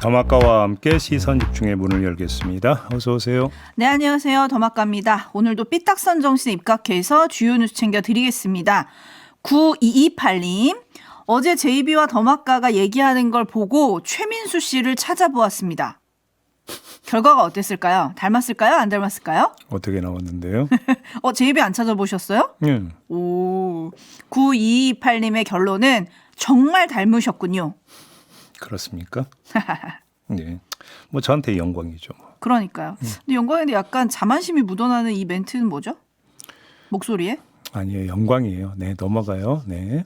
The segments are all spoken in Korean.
더마카와 함께 시선 집중의 문을 열겠습니다. 어서 오세요. 네, 안녕하세요. 더마카입니다. 오늘도 삐딱선 정신에 입각해서 주요 뉴스 챙겨드리겠습니다. 9228님, 어제 제이비와 더마카가 얘기하는 걸 보고 최민수 씨를 찾아보았습니다. 결과가 어땠을까요? 닮았을까요? 안 닮았을까요? 어떻게 나왔는데요? 제이비 안 찾아보셨어요? 네. 오, 9228님의 결론은 정말 닮으셨군요. 그렇습니까? 네. 뭐 저한테 영광이죠. 그러니까요. 근데 영광인데 약간 자만심이 묻어나는 이 멘트는 뭐죠? 목소리에? 아니에요. 영광이에요. 네, 넘어가요. 네.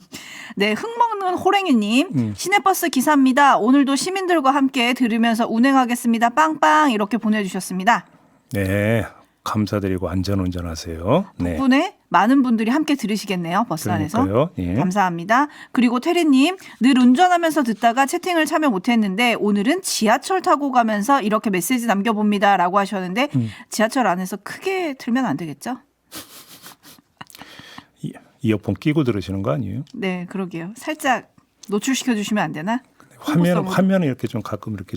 네, 흙먹는 호랭이님. 시내버스 기사입니다. 오늘도 시민들과 함께 들으면서 운행하겠습니다. 빵빵 이렇게 보내주셨습니다. 네. 감사드리고 안전운전하세요. 네. 덕분에 많은 분들이 함께 들으시겠네요. 버스 안에서. 그러니까요. 예. 감사합니다. 그리고 태리님, 늘 운전하면서 듣다가 채팅을 참여 못했는데 오늘은 지하철 타고 가면서 이렇게 메시지 남겨봅니다. 라고 하셨는데 지하철 안에서 크게 틀면 안 되겠죠? 이어폰 끼고 들으시는 거 아니에요? 네, 그러게요. 살짝 노출시켜 주시면 안 되나? 화면을 이렇게 좀 가끔 이렇게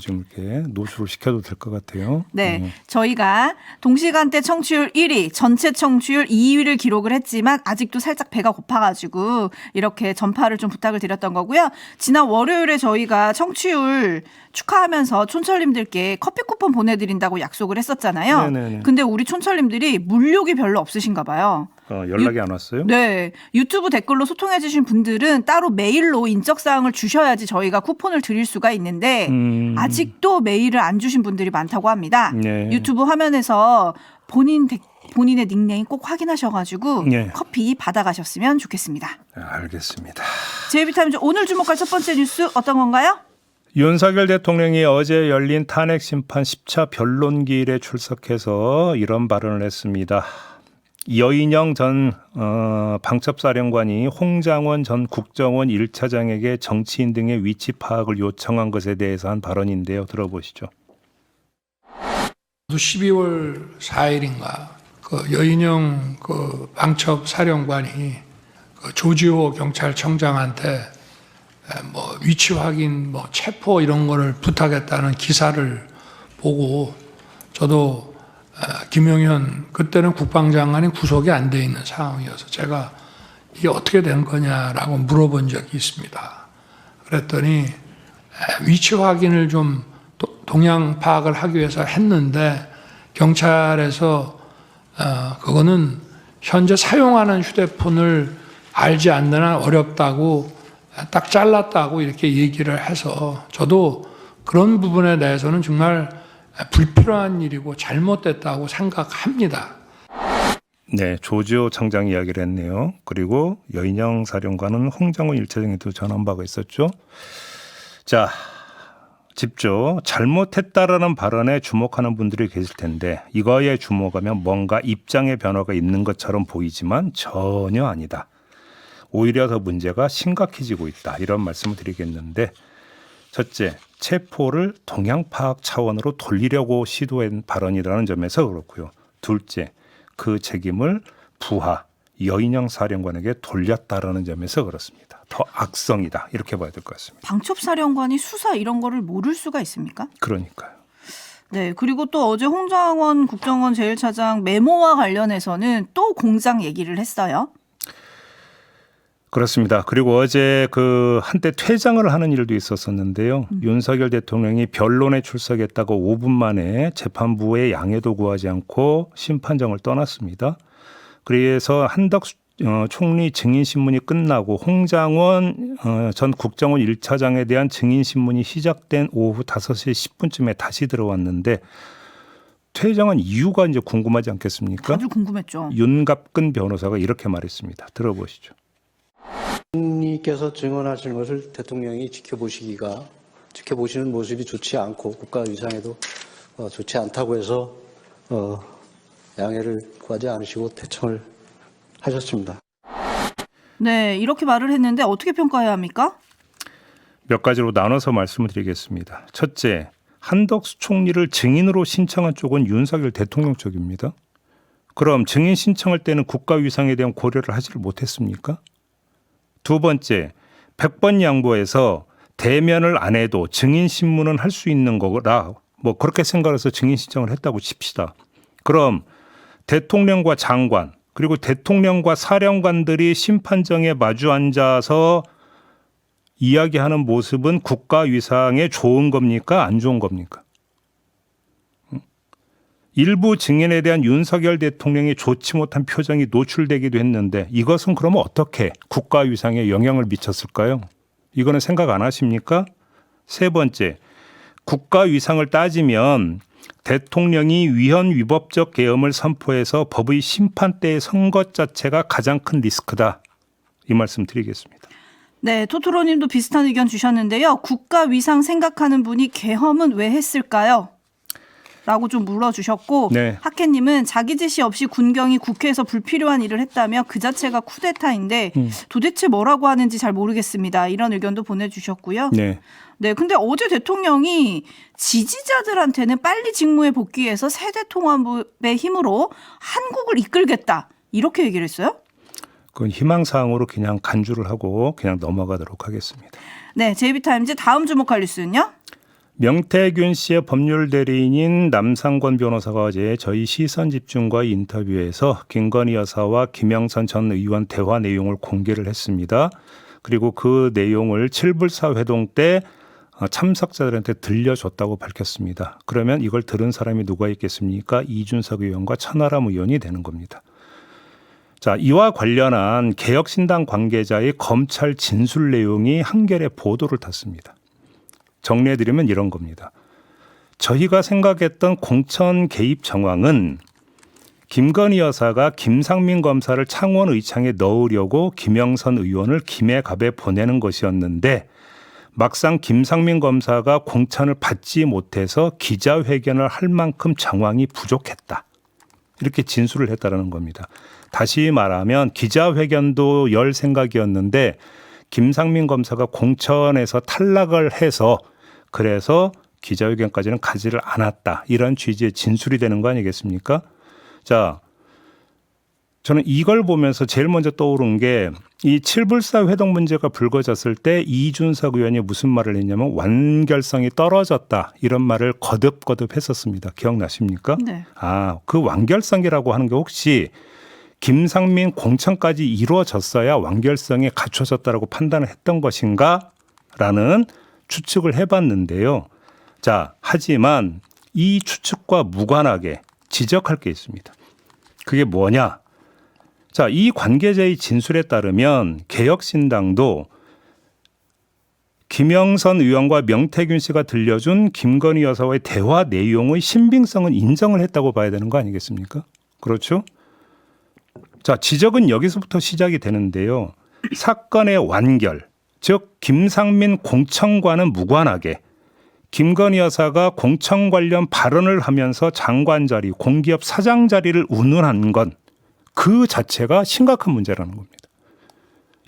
노출을 시켜도 될 것 같아요. 네, 저희가 동시간대 청취율 1위, 전체 청취율 2위를 기록을 했지만 아직도 살짝 배가 고파가지고 이렇게 전파를 좀 부탁을 드렸던 거고요. 지난 월요일에 저희가 청취율 축하하면서 촌철님들께 커피 쿠폰 보내드린다고 약속을 했었잖아요. 네네네. 근데 우리 촌철님들이 물욕이 별로 없으신가 봐요. 연락이 안 왔어요? 네. 유튜브 댓글로 소통해 주신 분들은 따로 메일로 인적사항을 주셔야지 저희가 쿠폰을 드릴 수가 있는데 아직도 메일을 안 주신 분들이 많다고 합니다. 네. 유튜브 화면에서 본인의 닉네임 꼭 확인하셔가지고 네. 커피 받아가셨으면 좋겠습니다. 알겠습니다. 제이비타임즈 오늘 주목할 첫 번째 뉴스 어떤 건가요? 윤석열 대통령이 어제 열린 탄핵 심판 10차 변론기일에 출석해서 이런 발언을 했습니다. 여인영 전 방첩사령관이 홍장원 전 국정원 1차장에게 정치인 등의 위치 파악을 요청한 것에 대해서 한 발언인데요. 들어보시죠. 12월 4일인가 여인영 방첩사령관이 조지호 경찰청장한테 위치 확인, 체포 이런 거를 부탁했다는 기사를 보고 저도 김영현 그때는 국방장관이 구속이 안 돼 있는 상황이어서 제가 이게 어떻게 된 거냐라고 물어본 적이 있습니다. 그랬더니 위치 확인을 좀 동향 파악을 하기 위해서 했는데 경찰에서 그거는 현재 사용하는 휴대폰을 알지 않는 한 어렵다고 딱 잘랐다고 이렇게 얘기를 해서 저도 그런 부분에 대해서는 정말 불필요한 일이고 잘못됐다고 생각합니다. 네, 조지호 청장 이야기를 했네요. 그리고 여인영 사령관은 홍장원 1차장에도 전한 바가 있었죠. 자, 집중. 잘못했다라는 발언에 주목하는 분들이 계실 텐데 이거에 주목하면 뭔가 입장의 변화가 있는 것처럼 보이지만 전혀 아니다. 오히려 더 문제가 심각해지고 있다. 이런 말씀을 드리겠는데 첫째, 체포를 동향 파악 차원으로 돌리려고 시도한 발언이라는 점에서 그렇고요. 둘째, 그 책임을 부하 여인영 사령관에게 돌렸다라는 점에서 그렇습니다. 더 악성이다. 이렇게 봐야 될 것 같습니다. 방첩사령관이 수사 이런 거를 모를 수가 있습니까? 그러니까요. 네, 그리고 또 어제 홍장원 국정원 제1차장 메모와 관련해서는 또 공장 얘기를 했어요. 그렇습니다. 그리고 어제 한때 퇴장을 하는 일도 있었었는데요. 윤석열 대통령이 변론에 출석했다고 5분 만에 재판부의 양해도 구하지 않고 심판정을 떠났습니다. 그래서 한덕수 총리 증인신문이 끝나고 홍장원 전 국정원 1차장에 대한 증인신문이 시작된 오후 5시 10분쯤에 다시 들어왔는데 퇴장한 이유가 이제 궁금하지 않겠습니까? 아주 궁금했죠. 윤갑근 변호사가 이렇게 말했습니다. 들어보시죠. 총리께서 증언하시는 것을 대통령이 지켜보시는 모습이 좋지 않고 국가 위상에도 좋지 않다고 해서 양해를 구하지 않으시고 퇴청을 하셨습니다. 네, 이렇게 말을 했는데 어떻게 평가해야 합니까? 몇 가지로 나눠서 말씀을 드리겠습니다. 첫째, 한덕수 총리를 증인으로 신청한 쪽은 윤석열 대통령 쪽입니다. 그럼 증인 신청할 때는 국가 위상에 대한 고려를 하지를 못했습니까? 두 번째, 100번 양보해서 대면을 안 해도 증인 신문은 할 수 있는 거라 뭐 그렇게 생각해서 증인 신청을 했다고 칩시다. 그럼 대통령과 장관 그리고 대통령과 사령관들이 심판정에 마주 앉아서 이야기하는 모습은 국가 위상에 좋은 겁니까? 안 좋은 겁니까? 일부 증인에 대한 윤석열 대통령이 좋지 못한 표정이 노출되기도 했는데 이것은 그러면 어떻게 국가 위상에 영향을 미쳤을까요? 이거는 생각 안 하십니까? 세 번째, 국가 위상을 따지면 대통령이 위헌 위법적 계엄을 선포해서 법의 심판대에 선 것 자체가 가장 큰 리스크다. 이 말씀 드리겠습니다. 네, 토토로님도 비슷한 의견 주셨는데요. 국가 위상 생각하는 분이 계엄은 왜 했을까요? 라고 좀 물어주셨고 네. 학회님은 자기 지시 없이 군경이 국회에서 불필요한 일을 했다며 그 자체가 쿠데타인데 도대체 뭐라고 하는지 잘 모르겠습니다. 이런 의견도 보내주셨고요. 네. 네, 근데 어제 대통령이 지지자들한테는 빨리 직무에 복귀해서 세대 통합의 힘으로 한국을 이끌겠다 이렇게 얘기를 했어요? 그건 희망사항으로 그냥 간주를 하고 그냥 넘어가도록 하겠습니다. 네, JB타임즈 다음 주목할 뉴스는요? 명태균 씨의 법률 대리인인 남상권 변호사가 어제 저희 시선집중과 인터뷰에서 김건희 여사와 김영선 전 의원 대화 내용을 공개를 했습니다. 그리고 그 내용을 칠불사 회동 때 참석자들한테 들려줬다고 밝혔습니다. 그러면 이걸 들은 사람이 누가 있겠습니까? 이준석 의원과 천하람 의원이 되는 겁니다. 자, 이와 관련한 개혁신당 관계자의 검찰 진술 내용이 한겨레 보도를 탔습니다. 정리해드리면 이런 겁니다. 저희가 생각했던 공천 개입 정황은 김건희 여사가 김상민 검사를 창원 의창에 넣으려고 김영선 의원을 김해갑에 보내는 것이었는데 막상 김상민 검사가 공천을 받지 못해서 기자회견을 할 만큼 정황이 부족했다. 이렇게 진술을 했다는 겁니다. 다시 말하면 기자회견도 열 생각이었는데 김상민 검사가 공천에서 탈락을 해서 그래서 기자회견까지는 가지를 않았다. 이런 취지의 진술이 되는 거 아니겠습니까? 자, 저는 이걸 보면서 제일 먼저 떠오른 게 이 칠불사 회동 문제가 불거졌을 때 이준석 의원이 무슨 말을 했냐면 완결성이 떨어졌다. 이런 말을 거듭거듭 했었습니다. 기억나십니까? 네. 그 완결성이라고 하는 게 혹시 김상민 공천까지 이루어졌어야 완결성이 갖춰졌다라고 판단을 했던 것인가? 라는 추측을 해봤는데요. 자, 하지만 이 추측과 무관하게 지적할 게 있습니다. 그게 뭐냐? 자, 이 관계자의 진술에 따르면 개혁신당도 김영선 의원과 명태균 씨가 들려준 김건희 여사와의 대화 내용의 신빙성은 인정을 했다고 봐야 되는 거 아니겠습니까? 그렇죠? 자, 지적은 여기서부터 시작이 되는데요. 사건의 완결, 즉 김상민 공천과는 무관하게 김건희 여사가 공천 관련 발언을 하면서 장관 자리, 공기업 사장 자리를 운운한 건 그 자체가 심각한 문제라는 겁니다.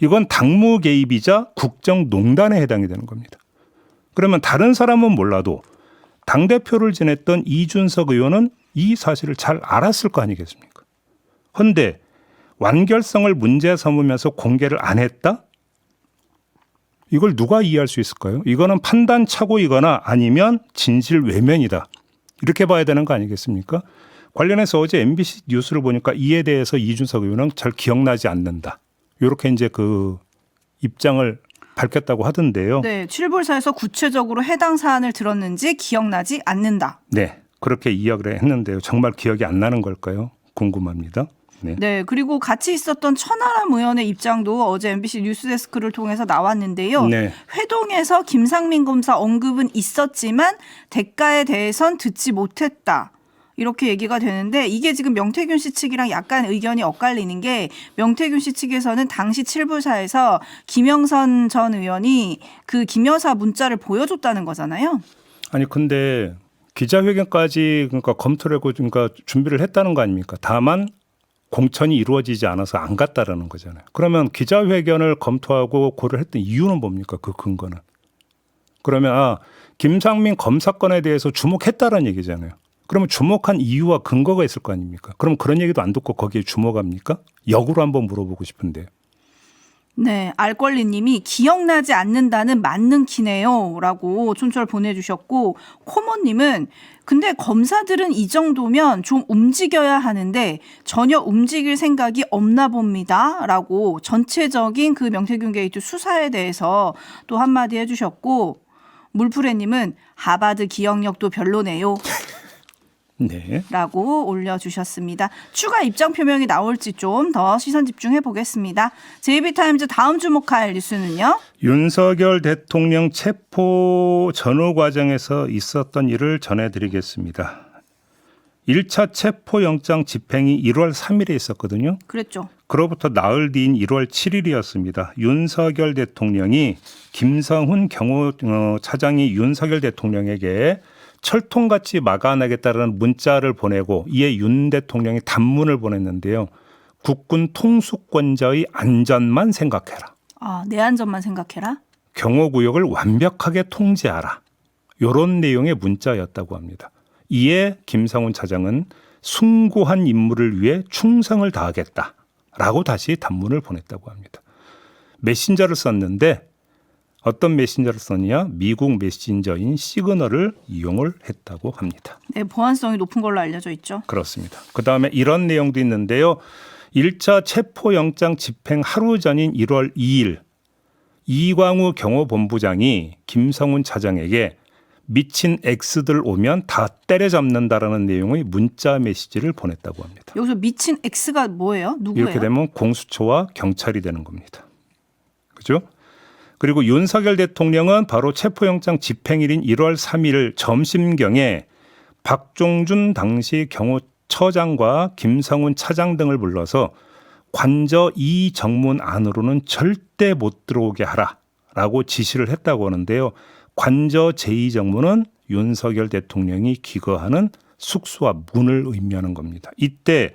이건 당무 개입이자 국정농단에 해당이 되는 겁니다. 그러면 다른 사람은 몰라도 당대표를 지냈던 이준석 의원은 이 사실을 잘 알았을 거 아니겠습니까? 그런데 완결성을 문제 삼으면서 공개를 안 했다? 이걸 누가 이해할 수 있을까요? 이거는 판단 착오이거나 아니면 진실 외면이다. 이렇게 봐야 되는 거 아니겠습니까? 관련해서 어제 MBC 뉴스를 보니까 이에 대해서 이준석 의원은 잘 기억나지 않는다. 이렇게 이제 그 입장을 밝혔다고 하던데요. 네, 칠불사에서 구체적으로 해당 사안을 들었는지 기억나지 않는다. 네, 그렇게 이야기를 했는데요. 정말 기억이 안 나는 걸까요? 궁금합니다. 네. 네, 그리고 같이 있었던 천하람 의원의 입장도 어제 MBC 뉴스데스크를 통해서 나왔는데요. 네. 회동에서 김상민 검사 언급은 있었지만 대가에 대해선 듣지 못했다. 이렇게 얘기가 되는데 이게 지금 명태균 씨 측이랑 약간 의견이 엇갈리는 게 명태균 씨 측에서는 당시 칠불사에서 김영선 전 의원이 그 김 여사 문자를 보여줬다는 거잖아요. 아니 근데 기자회견까지 그러니까 검토를 하고 그러니까 준비를 했다는 거 아닙니까? 다만 공천이 이루어지지 않아서 안 갔다라는 거잖아요. 그러면 기자회견을 검토하고 고려했던 이유는 뭡니까? 그 근거는. 그러면 김상민 검사건에 대해서 주목했다는 얘기잖아요. 그러면 주목한 이유와 근거가 있을 거 아닙니까? 그럼 그런 얘기도 안 듣고 거기에 주목합니까? 역으로 한번 물어보고 싶은데. 네, 알권리님이 기억나지 않는다는 맞는 키네요 라고 촌철 보내주셨고, 코모님은 근데 검사들은 이 정도면 좀 움직여야 하는데 전혀 움직일 생각이 없나 봅니다 라고 전체적인 그 명태균 게이트 수사에 대해서 또 한마디 해주셨고, 물프레님은 하바드 기억력도 별로네요 네. 라고 올려주셨습니다. 추가 입장 표명이 나올지 좀 더 시선 집중해 보겠습니다. JB타임즈 다음 주목할 뉴스는요. 윤석열 대통령 체포 전후 과정에서 있었던 일을 전해드리겠습니다. 1차 체포영장 집행이 1월 3일에 있었거든요. 그랬죠. 그로부터 나흘 뒤인 1월 7일이었습니다. 윤석열 대통령이 김성훈 경호차장이 윤석열 대통령에게 철통같이 막아내겠다는 문자를 보내고 이에 윤 대통령이 단문을 보냈는데요. 국군 통수권자의 안전만 생각해라. 아, 내 안전만 생각해라. 경호구역을 완벽하게 통제하라. 이런 내용의 문자였다고 합니다. 이에 김성훈 차장은 숭고한 임무를 위해 충성을 다하겠다라고 다시 단문을 보냈다고 합니다. 메신저를 썼는데 어떤 메신저를 썼냐? 미국 메신저인 시그널을 이용을 했다고 합니다. 네, 보안성이 높은 걸로 알려져 있죠. 그렇습니다. 그다음에 이런 내용도 있는데요. 1차 체포영장 집행 하루 전인 1월 2일 이광우 경호본부장이 김성훈 차장에게 미친 X들 오면 다 때려잡는다라는 내용의 문자 메시지를 보냈다고 합니다. 여기서 미친 X가 뭐예요? 누구예요? 이렇게 되면 공수처와 경찰이 되는 겁니다. 그죠? 그리고 윤석열 대통령은 바로 체포영장 집행일인 1월 3일 점심경에 박종준 당시 경호처장과 김성훈 차장 등을 불러서 관저 2 정문 안으로는 절대 못 들어오게 하라라고 지시를 했다고 하는데요. 관저 제2정문은 윤석열 대통령이 귀거하는 숙소와 문을 의미하는 겁니다. 이때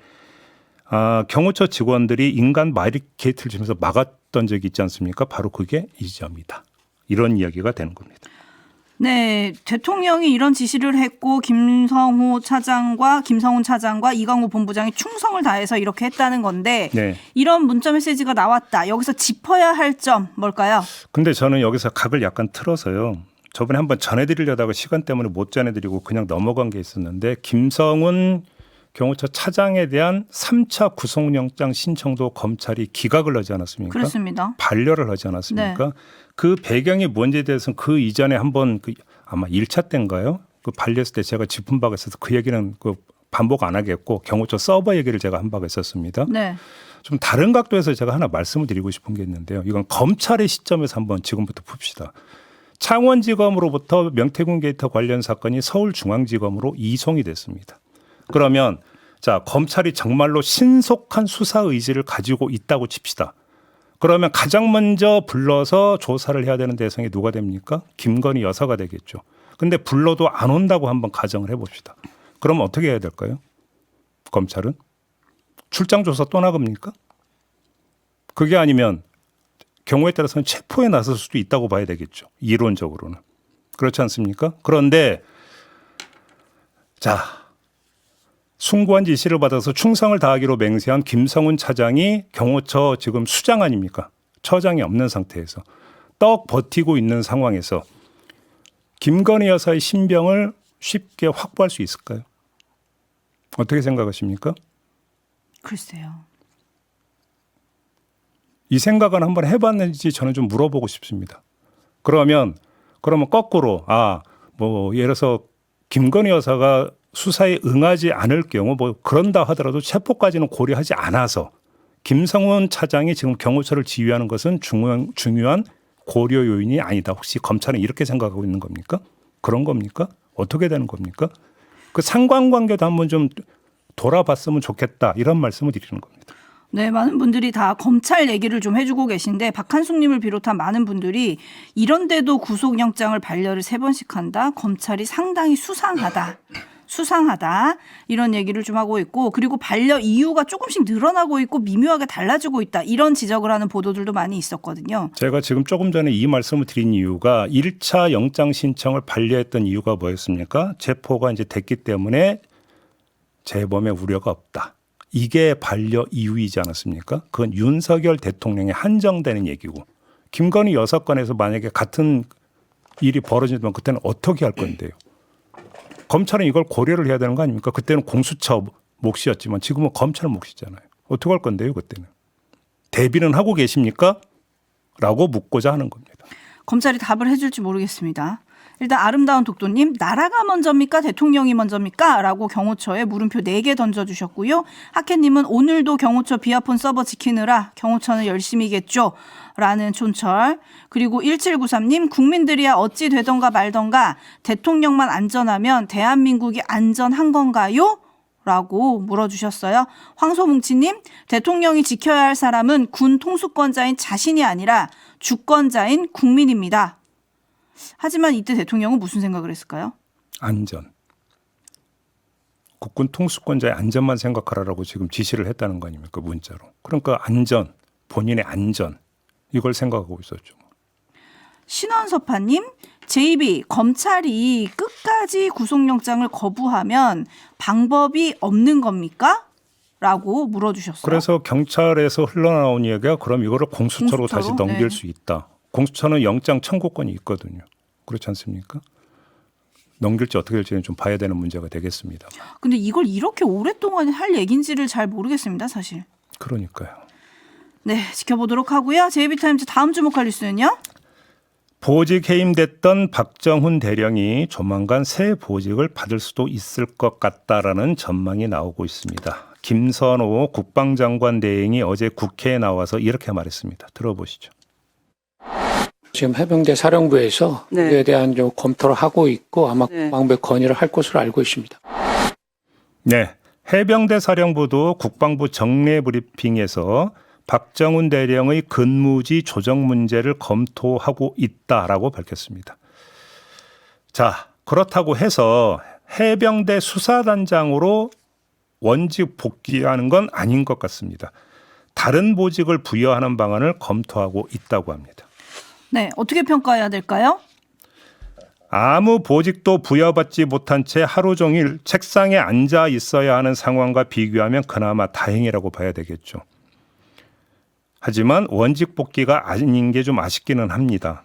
경호처 직원들이 인간 바리케이트를 치면서 막았던 적이 있지 않습니까? 바로 그게 이 점이다. 이런 이야기가 되는 겁니다. 네, 대통령이 이런 지시를 했고 김성훈 차장과 이광호 본부장이 충성을 다해서 이렇게 했다는 건데 네. 이런 문자 메시지가 나왔다. 여기서 짚어야 할 점 뭘까요? 근데 저는 여기서 각을 약간 틀어서요. 저번에 한번 전해드리려다가 시간 때문에 못 전해드리고 그냥 넘어간 게 있었는데 김성훈 경호처 차장에 대한 3차 구속영장 신청도 검찰이 기각을 하지 않았습니까? 그렇습니다. 반려를 하지 않았습니까? 그 배경이 뭔지에 대해서는 그 이전에 한번 아마 1차 때인가요? 그 반려했을 때 제가 짚은 바가 있어서 그 얘기는 반복 안 하겠고 경호처 서버 얘기를 제가 한 바가 있었습니다. 네. 좀 다른 각도에서 제가 하나 말씀을 드리고 싶은 게 있는데요. 이건 검찰의 시점에서 한번 지금부터 풉시다. 창원지검으로부터 명태균 게이트 관련 사건이 서울중앙지검으로 이송이 됐습니다. 그러면 자, 검찰이 정말로 신속한 수사 의지를 가지고 있다고 칩시다. 그러면 가장 먼저 불러서 조사를 해야 되는 대상이 누가 됩니까? 김건희 여사가 되겠죠. 근데 불러도 안 온다고 한번 가정을 해봅시다. 그럼 어떻게 해야 될까요? 검찰은? 출장 조사 또 나갑니까? 그게 아니면 경우에 따라서는 체포에 나설 수도 있다고 봐야 되겠죠. 이론적으로는. 그렇지 않습니까? 그런데 자, 숭고한 지시를 받아서 충성을 다하기로 맹세한 김성훈 차장이 경호처 지금 수장 아닙니까? 처장이 없는 상태에서 떡 버티고 있는 상황에서 김건희 여사의 신병을 쉽게 확보할 수 있을까요? 어떻게 생각하십니까? 글쎄요. 이 생각은 한번 해봤는지 저는 좀 물어보고 싶습니다. 그러면 거꾸로 예를 들어서 김건희 여사가 수사에 응하지 않을 경우 그런다 하더라도 체포까지는 고려하지 않아서 김성훈 차장이 지금 경호처를 지휘하는 것은 중요한 고려 요인이 아니다. 혹시 검찰은 이렇게 생각하고 있는 겁니까? 그런 겁니까? 어떻게 되는 겁니까? 그 상관관계도 한번 좀 돌아봤으면 좋겠다. 이런 말씀을 드리는 겁니다. 네, 많은 분들이 다 검찰 얘기를 좀 해주고 계신데 박한숙님을 비롯한 많은 분들이 이런데도 구속영장을 반려를 3번씩 한다. 검찰이 상당히 수상하다. 이런 얘기를 좀 하고 있고, 그리고 반려 이유가 조금씩 늘어나고 있고 미묘하게 달라지고 있다. 이런 지적을 하는 보도들도 많이 있었거든요. 제가 지금 조금 전에 이 말씀을 드린 이유가 1차 영장 신청을 반려했던 이유가 뭐였습니까? 체포가 이제 됐기 때문에 재범의 우려가 없다. 이게 반려 이유이지 않았습니까? 그건 윤석열 대통령에 한정되는 얘기고 김건희 여사 건에서 만약에 같은 일이 벌어지면 그때는 어떻게 할 건데요? 검찰은 이걸 고려를 해야 되는 거 아닙니까? 그때는 공수처 몫이었지만 지금은 검찰 몫이잖아요. 어떻게 할 건데요, 그때는? 대비는 하고 계십니까? 라고 묻고자 하는 겁니다. 검찰이 답을 해줄지 모르겠습니다. 일단 아름다운 독도님, 나라가 먼저입니까? 대통령이 먼저입니까? 라고 경호처에 물음표 4개 던져주셨고요. 하케님은 오늘도 경호처 비아폰 서버 지키느라 경호처는 열심히겠죠? 라는 촌철. 그리고 1793님, 국민들이야 어찌 되던가 말던가 대통령만 안전하면 대한민국이 안전한 건가요? 라고 물어주셨어요. 황소뭉치님, 대통령이 지켜야 할 사람은 군 통수권자인 자신이 아니라 주권자인 국민입니다. 하지만 이때 대통령은 무슨 생각을 했을까요? 안전. 국군 통수권자의 안전만 생각하라고 지금 지시를 했다는 거 아닙니까? 문자로. 그러니까 안전, 본인의 안전 이걸 생각하고 있었죠. 신원섭파님, JB 검찰이 끝까지 구속영장을 거부하면 방법이 없는 겁니까? 라고 물어주셨어요. 그래서 경찰에서 흘러나온 얘기가 그럼 이거를 공수처로 다시 넘길 네. 수 있다. 공수처는 영장 청구권이 있거든요. 그렇지 않습니까? 넘길지 어떻게 될지는 좀 봐야 되는 문제가 되겠습니다. 근데 이걸 이렇게 오랫동안 할 얘기인지를 잘 모르겠습니다, 사실. 그러니까요. 네, 지켜보도록 하고요. JB타임즈 다음 주목할 뉴스는요? 보직 해임됐던 박정훈 대령이 조만간 새 보직을 받을 수도 있을 것 같다라는 전망이 나오고 있습니다. 김선호 국방장관 대행이 어제 국회에 나와서 이렇게 말했습니다. 들어보시죠. 지금 해병대 사령부에서 네. 이에 대한 좀 검토를 하고 있고 아마 네. 국방부에 건의를 할 것으로 알고 있습니다. 네, 해병대 사령부도 국방부 정례 브리핑에서 박정훈 대령의 근무지 조정 문제를 검토하고 있다라고 밝혔습니다. 자, 그렇다고 해서 해병대 수사단장으로 원직 복귀하는 건 아닌 것 같습니다. 다른 보직을 부여하는 방안을 검토하고 있다고 합니다. 네, 어떻게 평가해야 될까요? 아무 보직도 부여받지 못한 채 하루 종일 책상에 앉아 있어야 하는 상황과 비교하면 그나마 다행이라고 봐야 되겠죠. 하지만 원직 복귀가 아닌 게 좀 아쉽기는 합니다.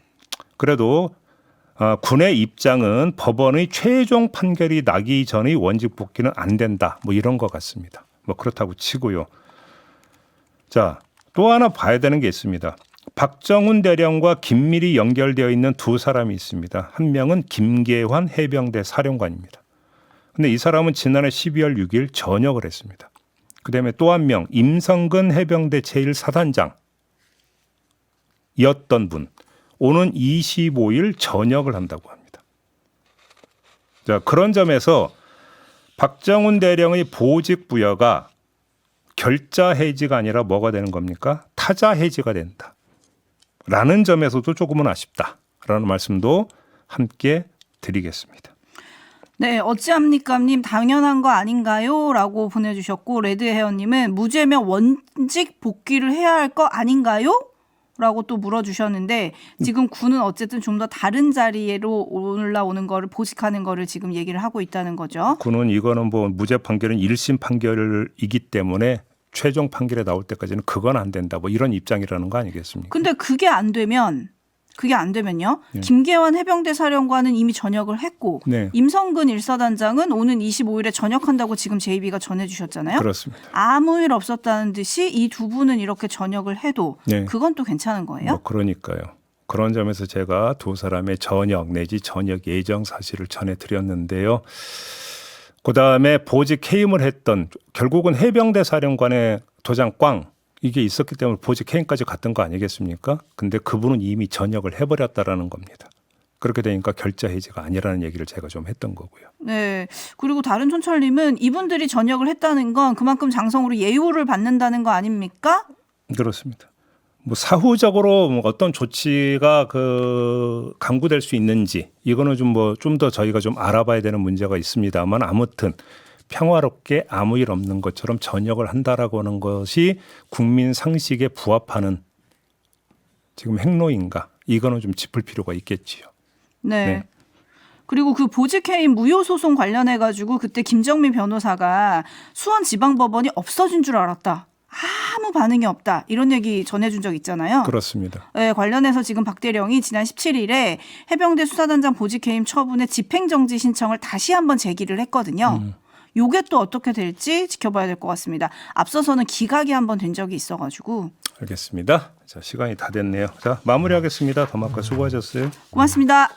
그래도 군의 입장은 법원의 최종 판결이 나기 전의 원직 복귀는 안 된다. 뭐 이런 것 같습니다. 뭐 그렇다고 치고요. 자, 또 하나 봐야 되는 게 있습니다. 박정훈 대령과 긴밀히 연결되어 있는 두 사람이 있습니다. 한 명은 김계환 해병대 사령관입니다. 근데 이 사람은 지난해 12월 6일 전역을 했습니다. 그다음에 또 한 명 임성근 해병대 제1사단장이었던 분. 오는 25일 전역을 한다고 합니다. 자, 그런 점에서 박정훈 대령의 보직 부여가 결자 해지가 아니라 뭐가 되는 겁니까? 타자 해지가 된다. 라는 점에서도 조금은 아쉽다라는 말씀도 함께 드리겠습니다. 네, 어찌합니까님 당연한 거 아닌가요? 라고 보내주셨고 레드헤어님은 무죄면 원직 복귀를 해야 할 거 아닌가요? 라고 또 물어주셨는데 지금 군은 어쨌든 좀 더 다른 자리로 올라오는 거를 보직하는 거를 지금 얘기를 하고 있다는 거죠. 군은 이거는 뭐 무죄 판결은 1심 판결이기 때문에 최종 판결에 나올 때까지는 그건 안 된다. 뭐 이런 입장이라는 거 아니겠습니까? 근데 그게 안 되면요. 네. 김계환 해병대 사령관은 이미 전역을 했고 네. 임성근 1사단장은 오는 25일에 전역한다고 지금 JB가 전해주셨잖아요. 그렇습니다. 아무 일 없었다는 듯이 이 두 분은 이렇게 전역을 해도 네. 그건 또 괜찮은 거예요? 뭐 그러니까요. 그런 점에서 제가 두 사람의 전역 내지 전역 예정 사실을 전해드렸는데요. 그다음에 보직 해임을 했던 결국은 해병대 사령관의 도장 꽝 이게 있었기 때문에 보직 해임까지 갔던 거 아니겠습니까? 근데 그분은 이미 전역을 해버렸다라는 겁니다. 그렇게 되니까 결자 해지가 아니라는 얘기를 제가 좀 했던 거고요. 네. 그리고 다른 촌철님은 이분들이 전역을 했다는 건 그만큼 장성으로 예우를 받는다는 거 아닙니까? 그렇습니다. 뭐 사후적으로 뭐 어떤 조치가 강구될 수 있는지 이거는 좀 더 저희가 좀 알아봐야 되는 문제가 있습니다만 아무튼 평화롭게 아무 일 없는 것처럼 전역을 한다라고 하는 것이 국민 상식에 부합하는 지금 행로인가 이거는 좀 짚을 필요가 있겠지요. 네. 네. 그리고 그 보직해임 무효 소송 관련해 가지고 그때 김정민 변호사가 수원지방법원이 없어진 줄 알았다. 아무 반응이 없다. 이런 얘기 전해준 적 있잖아요. 그렇습니다. 네, 관련해서 지금 박 대령이 지난 17일에 해병대 수사단장 보직해임 처분의 집행정지 신청을 다시 한번 제기를 했거든요. 요게 또 어떻게 될지 지켜봐야 될 것 같습니다. 앞서서는 기각이 한번 된 적이 있어가지고. 알겠습니다. 자, 시간이 다 됐네요. 자, 마무리하겠습니다. 더마카 수고하셨어요. 고맙습니다.